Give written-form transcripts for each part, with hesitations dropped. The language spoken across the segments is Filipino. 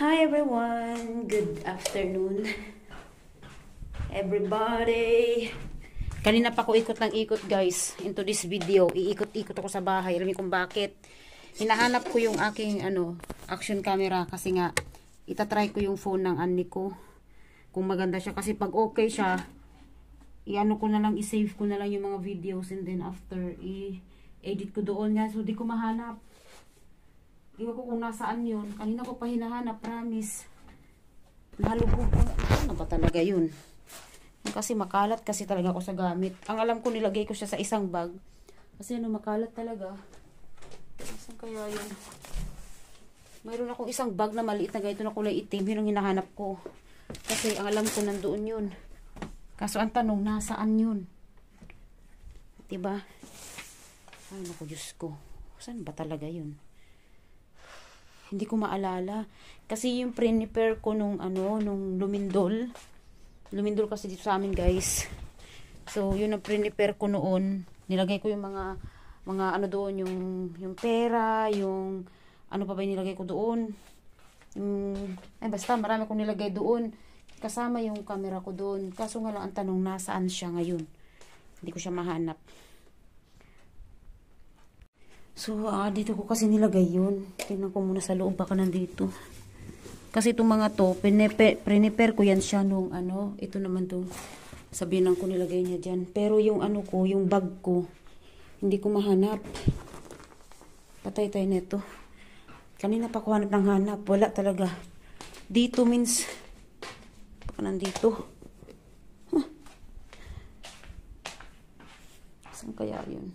Hi everyone! Good afternoon everybody! Kanina pa ako ikot ng ikot guys into this video. Iikot-ikot ako sa bahay. Alam niyo kung bakit? Hinahanap ko yung aking action camera kasi nga itatry ko yung phone ng ani ko. Kung maganda siya kasi pag okay siya, i-ano ko na lang, i-save ko na lang yung mga videos and then after i-edit ko doon nga. So di ko mahanap. Iwan ko kung nasaan yun. Kanina ko pa hinahanap, promise. Nalubog ko. Ano ba talaga yun? Kasi makalat kasi talaga ako sa gamit. Ang alam ko nilagay ko siya sa isang bag. Kasi makalat talaga. Saan kaya yun? Mayroon akong isang bag na maliit na ganito na kulay itim. Yun ang hinahanap ko. Kasi ang alam ko nandoon yun. Kaso ang tanong, nasaan yun? Diba? Ay, naku, Diyos ko. Saan ba talaga yun? Hindi ko maalala. Kasi yung prepare ko nung nung lumindol. Lumindol kasi dito sa amin, guys. So, yun ang prepare ko noon. Nilagay ko yung mga ano doon, yung pera, yung ano pa ba yung nilagay ko doon. Basta marami kong nilagay doon. Kasama yung camera ko doon. Kaso nga lang ang tanong, nasaan siya ngayon? Hindi ko siya mahanap. So, dito ko kasi nilagay yun. Tingnan ko muna sa loob, baka nandito. Kasi itong mga to, prepare ko yan siya nung ito naman to. Sabihin ko nilagay niya dyan. Pero yung ko, yung bag ko, hindi ko mahanap. Patay tayo nito. Kanina pa ko hanap ng hanap. Wala talaga. Dito means, baka nandito. Huh. Saan kaya yun?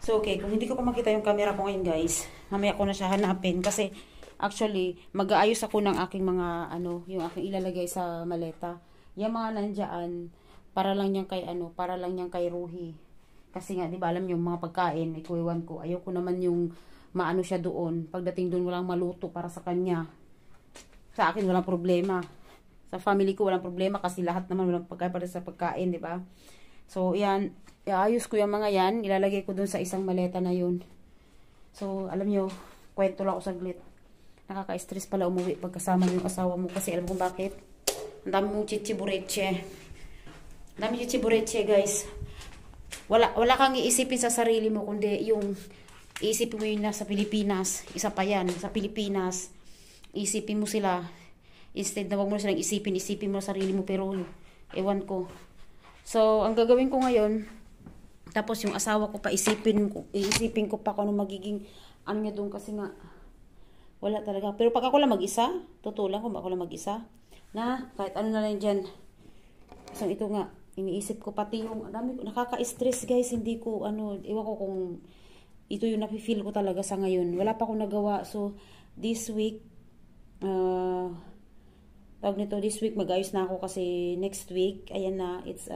So, okay. Kung hindi ko pa makita yung camera ko ngayon, guys, mamaya ko na siya hanapin. Kasi, actually, mag-aayos ako ng aking mga, yung aking ilalagay sa maleta. Yung mga nandyan, para lang niyang kay Ruhi. Kasi nga, di ba, alam niyo, mga pagkain, ikuiwan ko. Ayoko naman yung maano siya doon. Pagdating doon, walang maluto para sa kanya. Sa akin, walang problema. Sa family ko, walang problema. Kasi lahat naman walang pagkain para sa pagkain, di ba? So, yan. Iayos ko yung mga yan. Ilalagay ko dun sa isang maleta na yun. So, alam nyo, kwento lang ako saglit. Nakaka-stress pala umuwi pagkasama yung asawa mo. Kasi alam kong bakit. Ang dami mong chichibureche. Ang dami chichibureche, guys. Wala kang iisipin sa sarili mo, kundi yung iisipin mo yun na sa Pilipinas. Isa pa yan, sa Pilipinas. Isipin mo sila. Instead na wag mo silang isipin mo sarili mo. Pero, ewan ko. So, ang gagawin ko ngayon, tapos yung asawa ko pa, iisipin ko pa kung ano magiging, niya doon kasi nga, wala talaga. Pero pag ako lang mag-isa, totoo lang kung ako lang mag-isa, na, kahit ano na lang dyan. So, ito nga, iniisip ko pati yung, nakaka-stress guys, hindi ko, iwan ko kung, ito yung nafe-feel ko talaga sa ngayon. Wala pa akong nagawa. So, this week, this week mag-ayos na ako kasi next week, ayan na, it's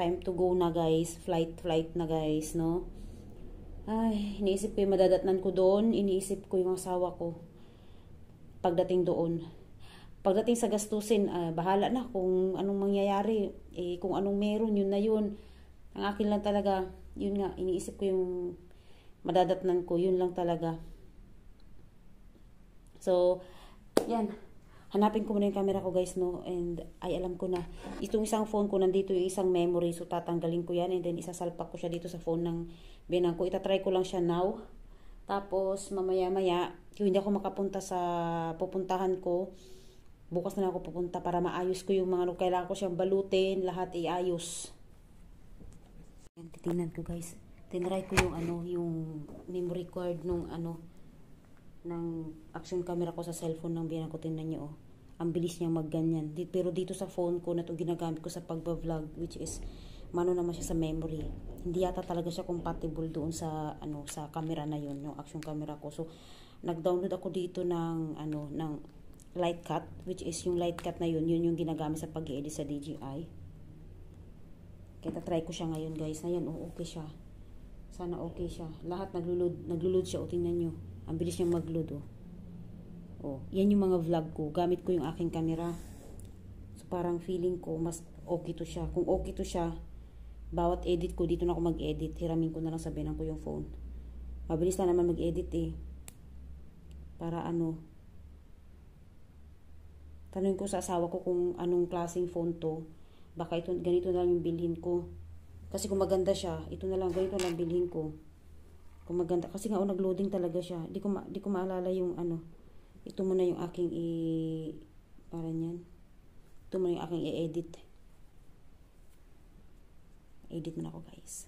time to go na guys, flight na guys, no? Ay, iniisip ko yung madadatnan ko doon, iniisip ko yung asawa ko pagdating doon. Pagdating sa gastusin, bahala na kung anong mangyayari, kung anong meron, yun na yun. Ang akin lang talaga, yun nga, iniisip ko yung madadatnan ko, yun lang talaga. So, yan. Hanapin ko muna yung camera ko guys, no? And ay alam ko na. Itong isang phone ko, nandito yung isang memory. So tatanggalin ko yan and then isasalpak ko siya dito sa phone ng binang ko. Itatry ko lang siya now. Tapos mamaya-maya, kung hindi ako makapunta sa pupuntahan ko, bukas na lang ako pupunta para maayos ko yung mga kailangan ko siyang balutin, lahat iayos. Titingnan ko guys. Tinry ko yung yung memory card nung ng action camera ko sa cellphone ng biyanan ko. Tingnan nyo, ang bilis niya magganyan. Pero dito sa phone ko na ito ginagamit ko sa pagbablog, which is mano naman siya sa memory, hindi yata talaga siya compatible doon sa sa camera na yun, yung action camera ko. So nag-download ako dito ng ng Lightcut, which is yung Lightcut na yun yung ginagamit sa pag-edit sa DJI. Kaya try ko siya ngayon guys. Ayan, okay siya. Sana okay siya. Lahat naglo-load siya. Tingnan nyo. Ang bilis niyang mag-load, yan yung mga vlog ko. Gamit ko yung aking camera. So, parang feeling ko, mas okay to siya. Kung okay to siya, bawat edit ko, dito na ako mag-edit. Hiramin ko na lang, sabihin ko yung phone. Mabilis na naman mag-edit eh. Para ano, tanungin ko sa asawa ko kung anong klaseng phone to. Baka ito, ganito na lang yung bilhin ko. Kasi kung maganda siya, ito na lang, ganito lang bilhin ko. Kung maganda, kasi nga nag-loading talaga siya. Di ko maalala yung ano. Ito muna yung aking para niyan. Ito muna yung aking i-edit. Edit muna ako, guys.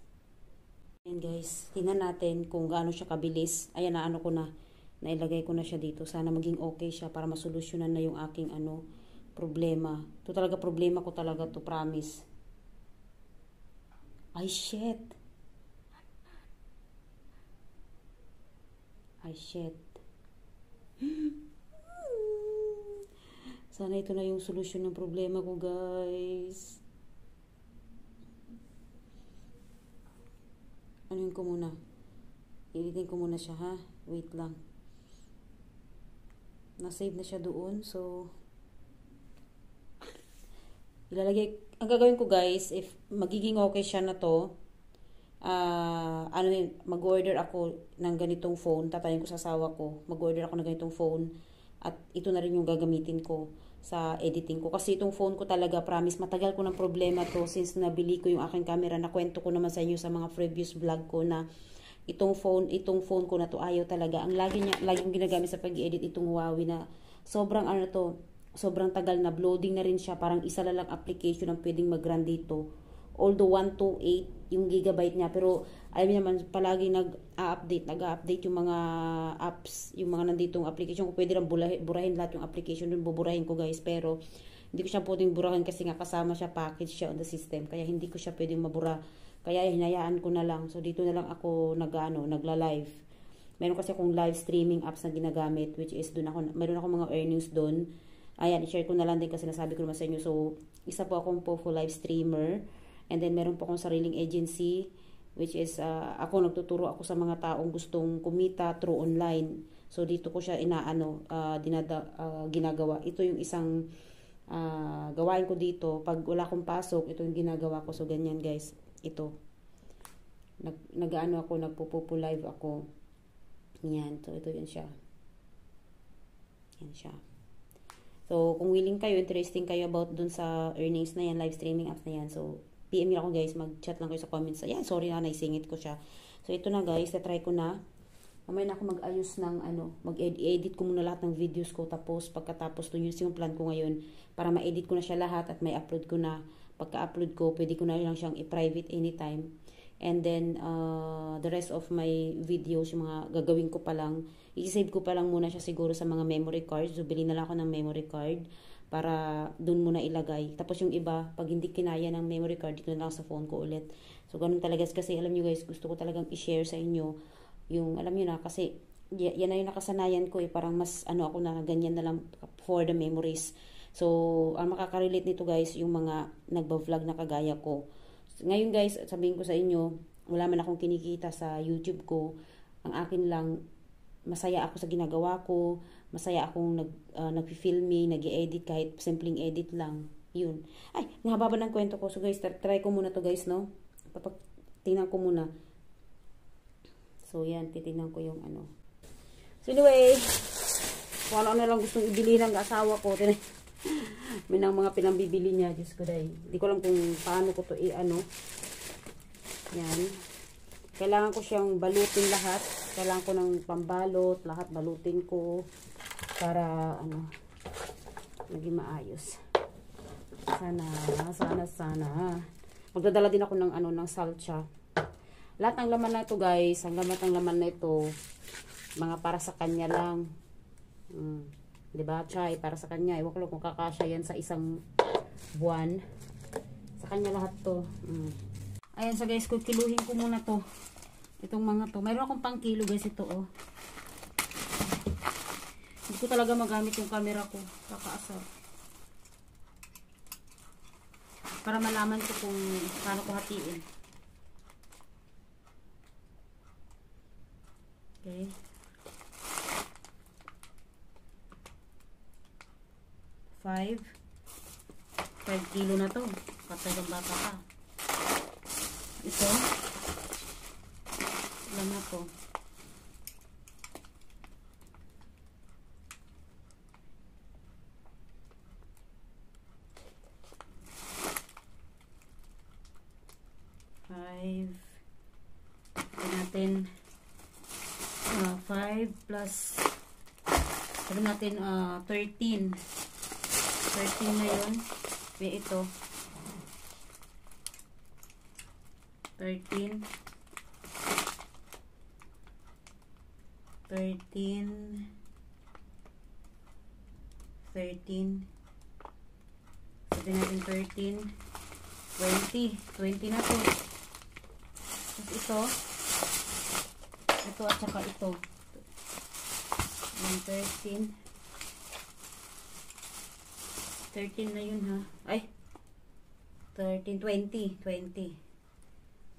Ayan, guys. Tingnan natin kung gaano siya kabilis. Ayan, ko na. Nailagay ko na siya dito. Sana maging okay siya para masolusyonan na yung aking problema. Ito talaga problema ko talaga to, promise. Ay, shit. Ay, shit. Sana ito na yung solusyon ng problema ko, guys. Anuin ko muna. Editin ko muna siya, ha? Wait lang. Na-save na siya doon. So, ilalagay, ang gagawin ko, guys, if magiging okay siya na to, mag-order ako ng ganitong phone. Tatayin ko sa asawa ko. Mag-order ako ng ganitong phone. At ito na rin yung gagamitin ko sa editing ko. Kasi itong phone ko talaga, promise, matagal ko ng problema to since nabili ko yung aking camera. Nakwento ko naman sa inyo sa mga previous vlog ko na itong phone ko na to ayaw talaga. Ang laging ginagamit sa pag-edit itong Huawei na sobrang sobrang tagal na, loading na rin siya. Parang isa lang application ang pwedeng mag-run dito. Although 128 yung gigabyte niya, pero alam niyo naman palagi nag-update yung mga apps, yung mga nanditong application ko. Pwede lang burahin lahat yung application dun, buburahin ko, guys, pero hindi ko siya pwedeng burahin kasi nga kasama siya, package siya on the system, kaya hindi ko siya pwedeng mabura, kaya hinayaan ko na lang. So dito na lang ako nagla-live. Meron kasi akong live streaming apps na ginagamit, which is meron ako mga earnings doon. Ayan, i-share ko na lang din kasi nasabi ko naman sa inyo. So isa po akong live streamer. And then, meron po akong sariling agency, which is, nagtuturo ako sa mga taong gustong kumita through online. So, dito ko siya ginagawa. Ito yung isang gawain ko dito. Pag wala akong pasok, ito yung ginagawa ko. So, ganyan, guys. Ito. Nagpo-live ako. Yan. So, ito yun siya. Yan siya. So, kung willing kayo, interesting kayo about dun sa earnings na yan, live streaming apps na yan. So, PM nyo ako, guys, mag-chat lang kayo sa comments. Ayan, sorry na, naisingit ko siya. So, ito na, guys, na-try ko na. Mamaya na ako mag-ayos ng, mag-edit ko muna lahat ng videos ko. Tapos, pagkatapos, yun yung plan ko ngayon. Para ma-edit ko na siya lahat at may upload ko na. Pagka-upload ko, pwede ko na lang siyang i-private anytime. And then, the rest of my videos, yung mga gagawin ko pa lang, i-save ko pa lang muna siya siguro sa mga memory cards. So, bilhin na lang ako ng memory card para dun muna ilagay. Tapos yung iba, pag hindi kinaya ng memory card, dito na lang sa phone ko ulit. So, ganun talaga. Kasi alam nyo, guys, gusto ko talagang i-share sa inyo yung, alam nyo na, kasi yan na yung nakasanayan ko parang mas, ako na, ganyan na lang for the memories. So, ang makakarelate nito, guys, yung mga nagba-vlog na kagaya ko. Ngayon, guys, sabihin ko sa inyo, wala man akong kinikita sa YouTube ko. Ang akin lang, masaya ako sa ginagawa ko. Masaya akong nag-filming, nag-edit, kahit simpleng edit lang. Yun. Ay, nahaba ng kwento ko. So, guys, try ko muna to, guys, no? Tingnan ko muna. So, yan. Titingnan ko yung So, anyway, kung ano lang gustong ibili ng asawa ko. May nang mga pinambibili niya. Diyos ko, dahil. Hindi ko lang kung paano ko to yan. Kailangan ko siyang balutin lahat. Kailangan ko ng pambalot. Lahat balutin ko. Para, maging maayos. Sana. Magdadala din ako ng salsa. Lahat ng laman na ito, guys, ang laman na ito, mga para sa kanya lang. Diba? Chay, para sa kanya. Ewan ko lang kung kakasya yan sa isang buwan. Sa kanya lahat to. Ayan, so guys, kiluhin ko muna to. Itong mga to. Mayroon akong pang kilo, guys, ito, Hindi ko talaga magamit yung camera ko. Kakaasar. Para malaman ko kung paano ko hatiin. Okay. 5 kilo na to. Patay ng bata ka. Ito. Ilan na to? natin 5 plus sabi natin 13 na yun. Ito 13 sabi natin 13 20 na to. Tapos ito at saka ito 13 na yun ha. Ay 13, 20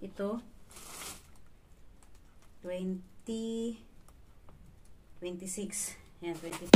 ito 20 26 yan 26.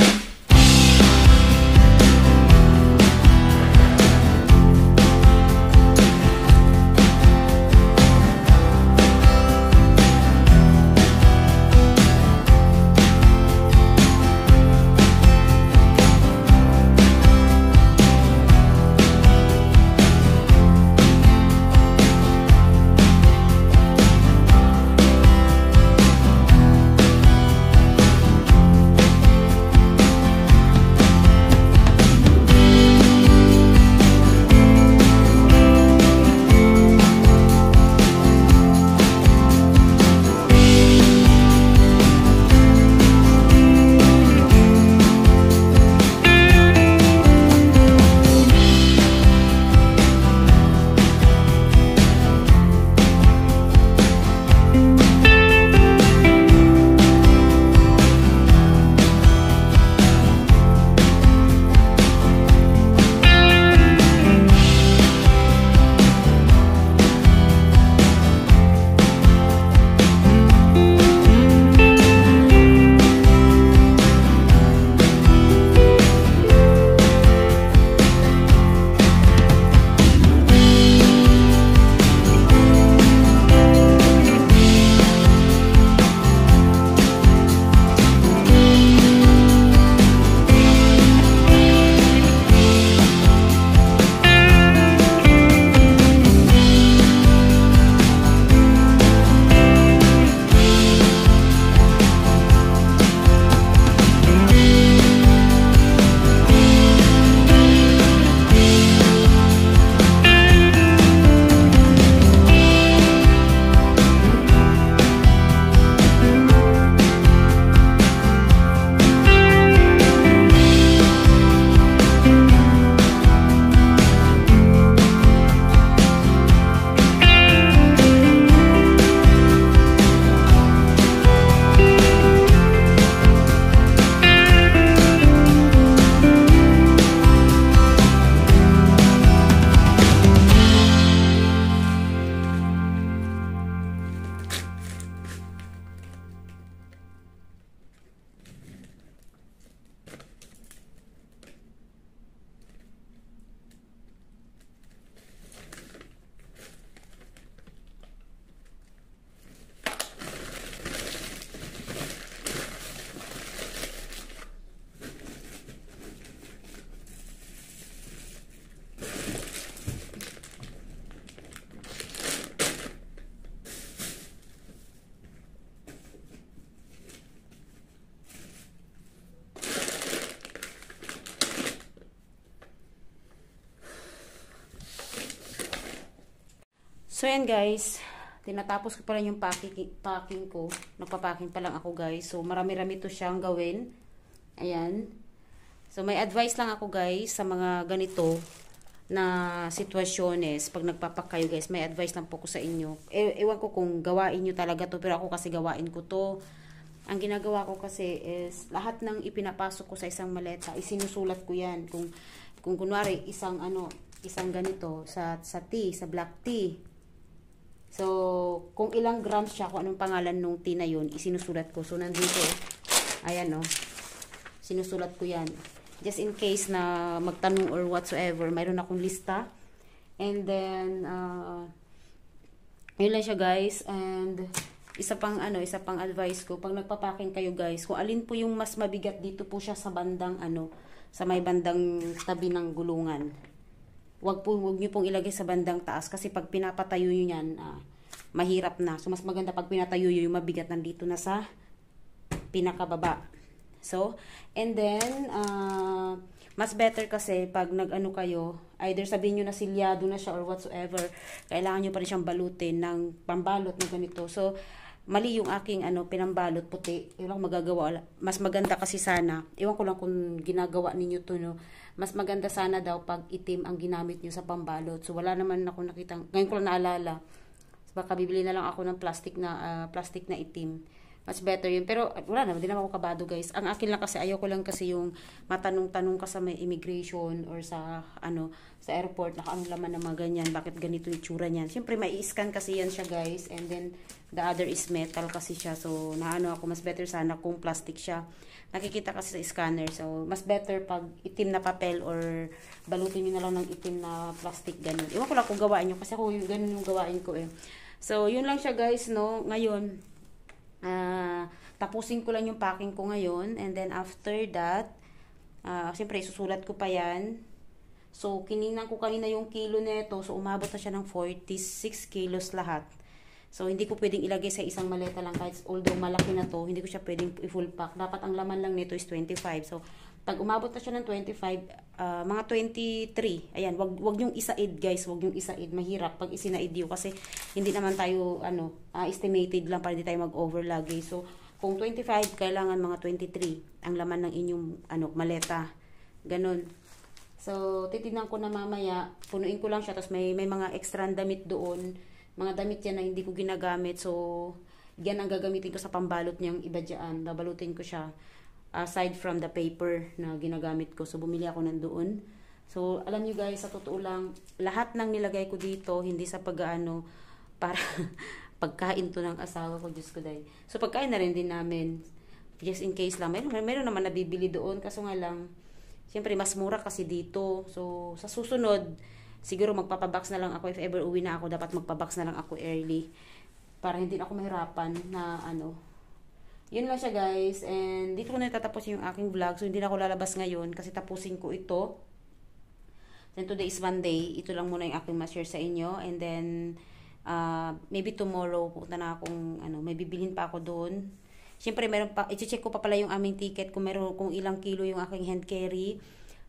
So, yan guys. Tinatapos ko pa lang yung packing ko. Nagpa-packing pa lang ako guys. So, marami-rami to siyang gawin. Ayan. So, may advice lang ako guys sa mga ganito na sitwasyones. Pag nagpapak kayo guys, may advice lang po ko sa inyo. Ewan ko kung gawain nyo talaga to. Pero ako kasi gawain ko to. Ang ginagawa ko kasi is lahat ng ipinapasok ko sa isang maleta, isinusulat ko yan. Kung kunwari, isang ganito sa tea, sa black tea. So, kung ilang grams siya, kung anong pangalan nung tea na yun, isinusulat ko. So, nandito, ayan o, sinusulat ko yan. Just in case na magtanong or whatsoever, mayroon akong lista. And then, yun lang siya guys. And, isa pang advice ko, pag nagpapacking kayo guys, kung alin po yung mas mabigat, dito po siya sa bandang, sa may bandang tabi ng gulungan. Wag niyo pong ilagay sa bandang taas kasi pag pinapatayo niyo yan, mahirap na. So, mas maganda pag pinatayo yung mabigat nandito na sa pinakababa. So, and then, mas better kasi pag nag-ano kayo, either sabihin nyo na silyado na siya or whatsoever, kailangan nyo pa rin siyang balutin ng pambalot na ganito. So, mali yung aking pinambalot puti. Iwan ko magagawa. Mas maganda kasi sana. Iwan ko lang kung ginagawa ninyo to, no. Mas maganda sana daw pag itim ang ginamit nyo sa pambalot. So, wala naman ako nakita. Ngayon ko lang naalala. So, baka bibili na lang ako ng plastic na itim. Mas better yun. Pero wala na, hindi naman ako kabado guys. Ang akin lang kasi, ayoko lang kasi yung matanong-tanong ka sa may immigration or sa sa airport, anong laman ng mga ganyan, bakit ganito yung tsura niyan. Siyempre may i-scan kasi yan siya guys, and then the other is metal kasi siya. So ako, mas better sana kung plastic siya. Nakikita kasi sa scanner. So mas better pag itim na papel or balutin niyo na lang ng itim na plastic ganun. Iwan ko lang kung gawain niyo kasi ako ganun yung gawain ko eh. So yun lang siya guys, no. Ngayon tapusin ko lang yung packing ko ngayon, and then after that siyempre susulat ko pa yan. So kiningnan ko kanina yung kilo nito, so umabot na siya ng 46 kilos lahat. So hindi ko pwedeng ilagay sa isang maleta lang, kahit although malaki na to, hindi ko siya pwedeng i-full pack. Dapat ang laman lang nito is 25. So pag umabot na siya ng 25, mga 23, ayan, wag yung isaid guys, wag yung isaid, mahirap pag isinaid yun kasi hindi naman tayo estimated lang para hindi tayo mag-over lagi. So kung 25, kailangan mga 23 ang laman ng inyong maleta. Ganon. So titignan ko na mamaya, punuin ko lang siya, tapos may mga extra damit doon. Mga damit yan na hindi ko ginagamit. So yan ang gagamitin ko sa pambalot niyang iba dyan. Babalutin ko siya. Aside from the paper na ginagamit ko. So, bumili ako nandoon. So, alam nyo guys, sa totoo lang, lahat ng nilagay ko dito, hindi sa para pagkain to ng asawa ko, Diyos ko dahil. So, pagkain na rin din namin. Just in case lang. Meron naman nabibili doon. Kaso nga lang, siyempre, mas mura kasi dito. So, sa susunod, siguro magpapabox na lang ako. If ever uwi na ako, dapat magpabox na lang ako early. Para hindi na ako mahirapan na yun lang siya guys, and dito ko na tatapos yung aking vlog. So hindi na ako lalabas ngayon kasi tapusin ko ito. Then today is Monday, ito lang muna yung aking ma-share sa inyo, and then maybe tomorrow pupunta na akong may bibilhin pa ako doon. Siyempre meron pa, i-check ko pa pala yung aming ticket kung ilang kilo yung aking hand carry.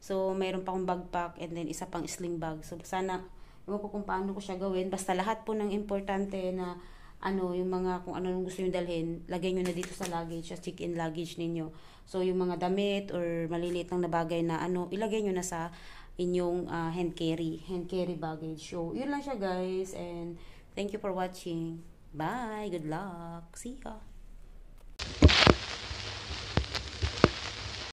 So meron pa akong backpack, and then isa pang sling bag. So sana, ewan ko kung paano ko siya gawin, basta lahat po ng importante na yung mga kung ano gusto nyo dalhin, lagay nyo na dito sa luggage, sa check-in luggage ninyo. So, yung mga damit or maliliit lang na bagay na ilagay nyo na sa inyong hand carry baggage. So, yun lang siya guys, and thank you for watching. Bye! Good luck! See ya!